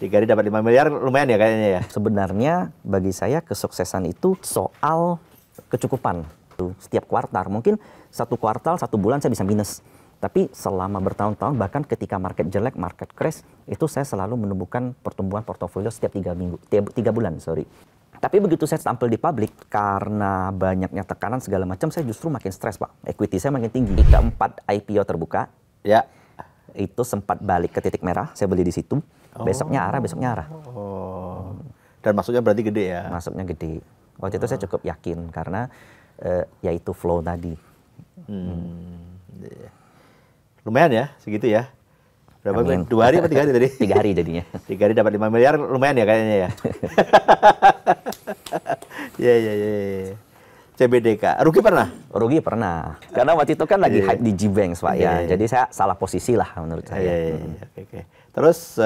3 hari dapat 5 miliar lumayan ya kayaknya ya. Sebenarnya bagi saya kesuksesan itu soal kecukupan. Setiap kuartal, mungkin satu kuartal, satu bulan saya bisa minus. Tapi selama bertahun-tahun, bahkan ketika market jelek, market crash, itu saya selalu menemukan pertumbuhan portofolio setiap 3 bulan. Tapi begitu saya tampil di publik, karena banyaknya tekanan segala macam, saya justru makin stres, Pak. Equity saya makin tinggi. Keempat IPO terbuka, Ya. itu sempat balik ke titik merah, saya beli di situ. Besoknya arah. Oh. Dan masuknya berarti gede ya? Masuknya gede. Waktu itu saya cukup yakin, karena yaitu flow tadi. Lumayan ya, segitu ya. Berapa? 2 hari atau 3 hari tadi? 3 hari jadinya. 3 hari dapat 5 miliar lumayan ya kayaknya ya. Ya. CBDK. Rugi pernah? Rugi pernah. Karena waktu itu kan lagi hype di GBank, Pak ya. Jadi saya salah posisi lah menurut saya. Oke. Terus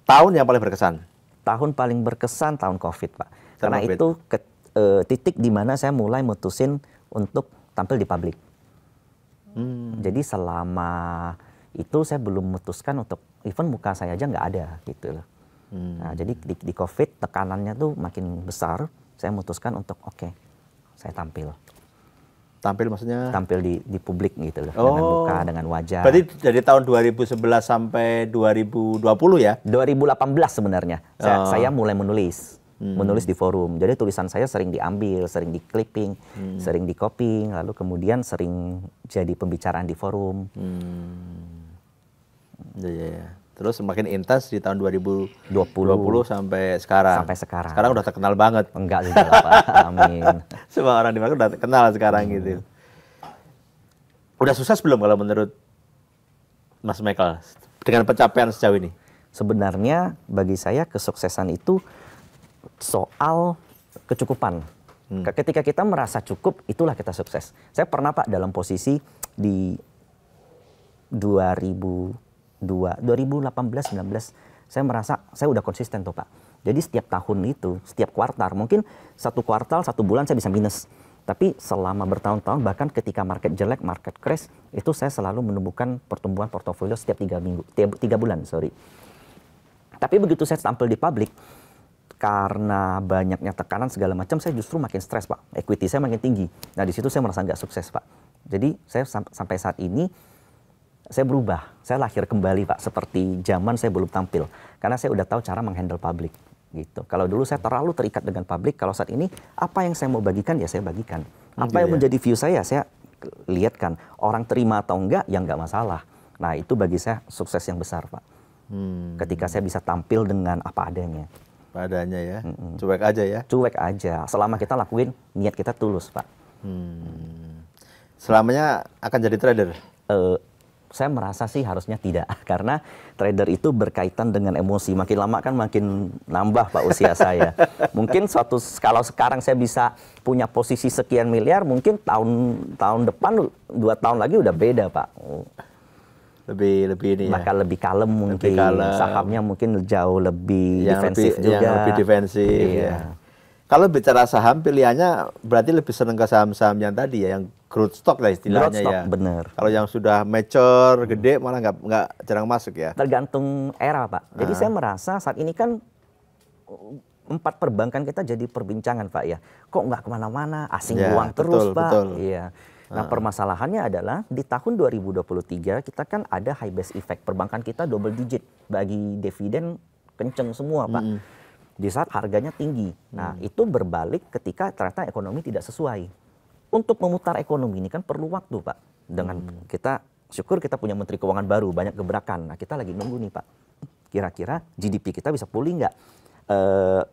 tahun yang paling berkesan? Tahun paling berkesan tahun COVID, Pak. Karena COVID. itu titik di mana saya mulai mutusin untuk tampil di publik. Jadi selama itu saya belum memutuskan untuk even muka saya aja nggak ada gitu loh. Nah, jadi di COVID tekanannya tuh makin besar. Saya memutuskan untuk saya tampil. Tampil maksudnya? Tampil di publik gitu loh, dengan muka, dengan wajah. Berarti dari tahun 2011 sampai 2020 ya? 2018 sebenarnya. Saya mulai menulis di forum. Jadi tulisan saya sering diambil, sering di clipping, sering di copying, lalu kemudian sering jadi pembicaraan di forum. Ya. Terus semakin intens di tahun 2020 sampai sekarang. Sekarang udah terkenal banget. Enggak juga, Pak. Amin. Semua orang di market udah terkenal sekarang gitu. Udah sukses belum kalau menurut Mas Michael dengan pencapaian sejauh ini? Sebenarnya bagi saya kesuksesan itu soal kecukupan. Ketika kita merasa cukup, itulah kita sukses. Saya pernah, Pak, dalam posisi di 2018-19, saya merasa saya udah konsisten tuh, Pak. Jadi setiap tahun itu, setiap kuartal, mungkin satu kuartal, satu bulan saya bisa minus. Tapi selama bertahun-tahun, bahkan ketika market jelek, market crash, itu saya selalu menemukan pertumbuhan portofolio setiap 3 bulan. Tapi begitu saya tampil di publik, karena banyaknya tekanan segala macam, saya justru makin stres, Pak. Equity saya makin tinggi. Nah, di situ saya merasa nggak sukses, Pak. Jadi saya sampai saat ini, saya berubah. Saya lahir kembali, Pak. Seperti zaman saya belum tampil. Karena saya udah tahu cara menghandle publik. Gitu. Kalau dulu saya terlalu terikat dengan publik, kalau saat ini, apa yang saya mau bagikan, ya saya bagikan. Apa yang menjadi view saya lihatkan. Orang terima atau enggak, ya enggak masalah. Nah, itu bagi saya sukses yang besar, Pak. Ketika saya bisa tampil dengan apa adanya. Apa adanya ya? Cuek aja ya? Cuek aja. Selama kita lakuin, niat kita tulus, Pak. Selamanya akan jadi trader? Saya merasa sih harusnya tidak. Karena trader itu berkaitan dengan emosi. Makin lama kan makin nambah, Pak, usia saya. Mungkin kalau sekarang saya bisa punya posisi sekian miliar, mungkin tahun depan, 2 tahun lagi udah beda, Pak. Lebih ini ya? Bahkan lebih kalem mungkin. Sahamnya mungkin jauh lebih defensif juga. Yang lebih defensif, ya. Kalau bicara saham, pilihannya berarti lebih senang ke saham-saham yang tadi ya, yang growth stock lah istilahnya. Growth stock, ya. Bener. Kalau yang sudah mature, gede, malah nggak jarang masuk ya. Tergantung era, Pak. Jadi saya merasa saat ini kan 4 perbankan kita jadi perbincangan, Pak ya. Kok nggak kemana-mana, asing uang terus, Pak. Betul. Iya. Nah, permasalahannya adalah di tahun 2023 kita kan ada high base effect. Perbankan kita double digit, bagi dividen kenceng semua, Pak. Di saat harganya tinggi. Nah, itu berbalik ketika ternyata ekonomi tidak sesuai. Untuk memutar ekonomi ini kan perlu waktu, Pak. Dengan syukur kita punya Menteri Keuangan baru, banyak gebrakan. Nah, kita lagi nunggu nih, Pak. Kira-kira GDP kita bisa pulih nggak?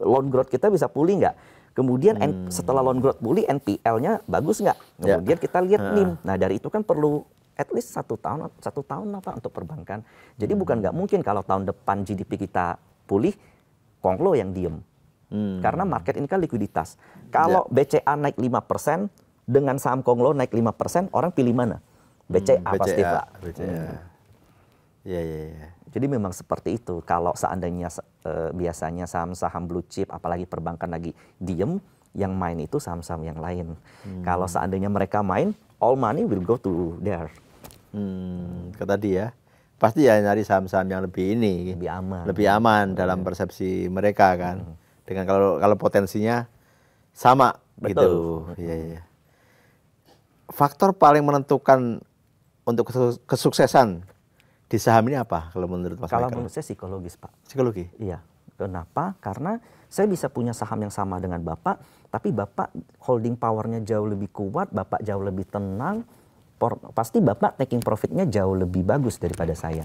Loan growth kita bisa pulih nggak? Kemudian setelah loan growth pulih, NPL-nya bagus nggak? Kemudian kita lihat NIM. Nah, dari itu kan perlu at least 1 tahun lah, Pak, untuk perbankan. Jadi bukan nggak mungkin kalau tahun depan GDP kita pulih, Konglo yang diem. Karena market ini kan likuiditas. Kalau BCA naik 5%, dengan saham Konglo naik 5%, orang pilih mana? BCA pasti, Pak. Iya. Jadi memang seperti itu. Kalau seandainya biasanya saham-saham blue chip, apalagi perbankan lagi diem, yang main itu saham-saham yang lain. Kalau seandainya mereka main, all money will go to there. Tadi ya, pasti ya nyari saham-saham yang lebih ini, lebih aman dalam persepsi mereka kan. Dengan kalau potensinya sama. Betul. Gitu. Iya, iya. Faktor paling menentukan untuk kesuksesan di saham ini apa kalau menurut Mas Kalau Michael? menurut saya psikologis, Pak. Psikologi? Iya. Kenapa? Karena saya bisa punya saham yang sama dengan Bapak, tapi Bapak holding powernya jauh lebih kuat, Bapak jauh lebih tenang, pasti Bapak taking profitnya jauh lebih bagus daripada saya.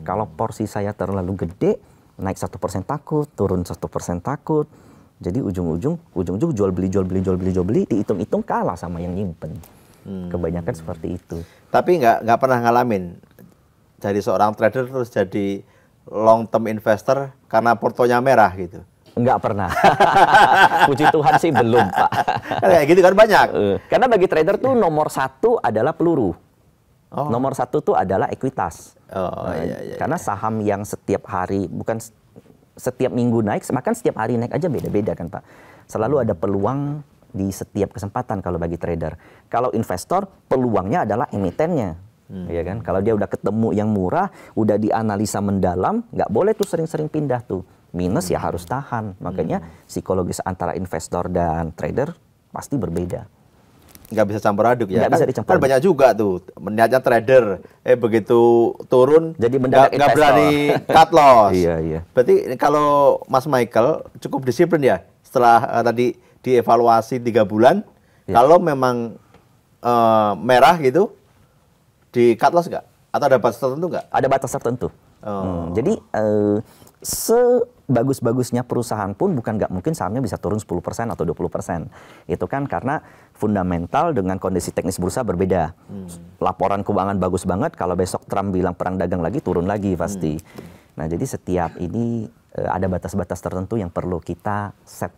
Kalau porsi saya terlalu gede, naik 1% takut, turun 1% takut, jadi ujung-ujung jual beli, dihitung-hitung kalah sama yang nyimpen. Kebanyakan seperti itu. Tapi nggak pernah ngalamin jadi seorang trader terus jadi long term investor karena portonya merah gitu? Nggak pernah. Puji Tuhan sih belum, Pak. Kayak gitu kan banyak. Karena bagi trader tuh nomor satu adalah peluru. Nomor satu tuh adalah ekuitas. Iya. Karena saham yang setiap hari, bukan setiap minggu naik, bahkan setiap hari naik aja beda-beda kan, Pak. Selalu ada peluang di setiap kesempatan kalau bagi trader. Kalau investor, peluangnya adalah emitennya. Ya kan? Kalau dia udah ketemu yang murah, udah dianalisa mendalam, nggak boleh tuh sering-sering pindah tuh. Minus ya harus tahan. Makanya psikologis antara investor dan trader pasti berbeda. Nggak bisa campur aduk ya. Nggak bisa dicampur Kan aduk. banyak juga tuh niatnya trader, begitu turun Jadi mendadak nggak investor. berani cut loss. Iya. Berarti kalau Mas Michael cukup disiplin ya setelah tadi dievaluasi 3 bulan. Kalau memang merah gitu, di cut loss nggak? Atau ada batas tertentu nggak? Ada batas tertentu. Jadi sebagus-bagusnya perusahaan pun nggak mungkin sahamnya bisa turun 10% atau 20%. Itu kan karena fundamental dengan kondisi teknis bursa berbeda. Laporan keuangan bagus banget, kalau besok Trump bilang perang dagang lagi, turun lagi pasti. Nah, jadi setiap ini ada batas-batas tertentu yang perlu kita set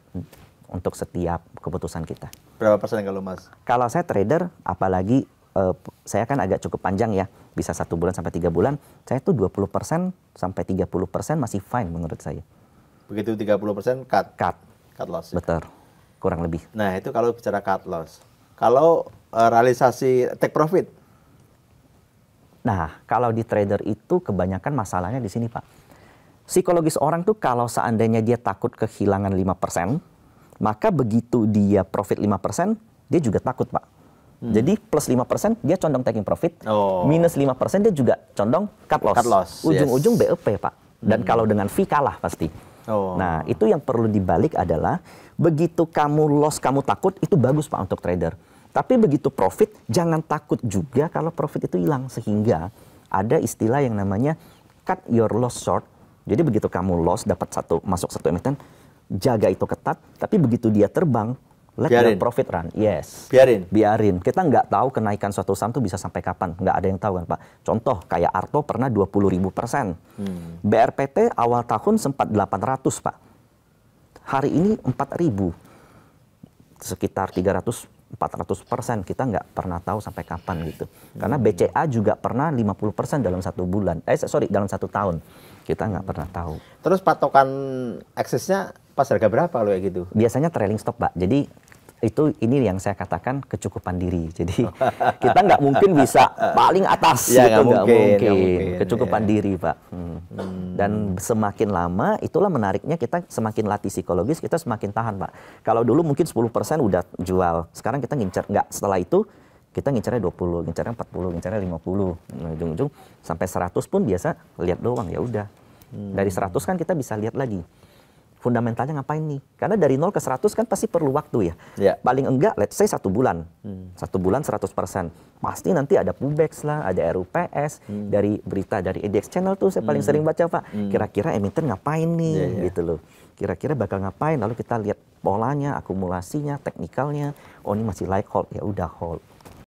untuk setiap keputusan kita. Berapa persen kalau Mas? Kalau saya trader, apalagi saya kan agak cukup panjang ya, bisa 1 bulan sampai 3 bulan, saya tuh 20% sampai 30% masih fine menurut saya. Begitu 30% cut loss. Betul, kurang lebih. Nah, itu kalau bicara cut loss. Kalau realisasi take profit? Nah, kalau di trader itu kebanyakan masalahnya di sini, Pak. Psikologis orang tuh kalau seandainya dia takut kehilangan 5%, maka begitu dia profit 5%, dia juga takut, Pak. Jadi plus 5% dia condong taking profit, minus 5% dia juga condong cut loss. Ujung-ujung BEP, Pak. Dan kalau dengan fee kalah pasti. Nah, itu yang perlu dibalik adalah begitu kamu loss, kamu takut, itu bagus, Pak, untuk trader. Tapi begitu profit, jangan takut juga kalau profit itu hilang. Sehingga ada istilah yang namanya cut your loss short. Jadi begitu kamu loss, masuk satu emiten, jaga itu ketat, tapi begitu dia terbang, let your profit run. Yes. Biarin. Kita nggak tahu kenaikan suatu saham itu bisa sampai kapan. Nggak ada yang tahu kan, Pak. Contoh, kayak Arto pernah 20.000%. BRPT awal tahun sempat 800, Pak. Hari ini 4.000. Sekitar 300-400%. Kita nggak pernah tahu sampai kapan gitu. Karena BCA juga pernah 50% dalam 1 bulan. Dalam 1 tahun. Kita nggak pernah tahu. Terus patokan eksesnya pas harga berapa kalau kayak gitu? Biasanya trailing stop, Pak. Jadi ini yang saya katakan kecukupan diri. Jadi kita nggak mungkin bisa paling atas, ya, nggak mungkin. Kecukupan ya. diri, Pak. Dan semakin lama, itulah menariknya kita semakin latih psikologis, kita semakin tahan, Pak. Kalau dulu mungkin 10% udah jual, sekarang kita ngincer, setelah itu kita ngincernya 20, ngincernya 40, ngincernya 50. Nah, ujung-ujung sampai 100 pun biasa lihat doang, ya udah. Dari 100 kan kita bisa lihat lagi. Fundamentalnya ngapain nih? Karena dari 0 ke 100 kan pasti perlu waktu ya. Paling enggak, let's say 1 bulan. 1 bulan 100%. Pasti nanti ada Pubex lah, ada RUPS, dari berita dari EDX Channel tuh saya paling sering baca, Pak. Kira-kira emiten ngapain nih, gitu loh. Kira-kira bakal ngapain, lalu kita lihat polanya, akumulasinya, teknikalnya. Oh, ini masih like hold, ya udah hold.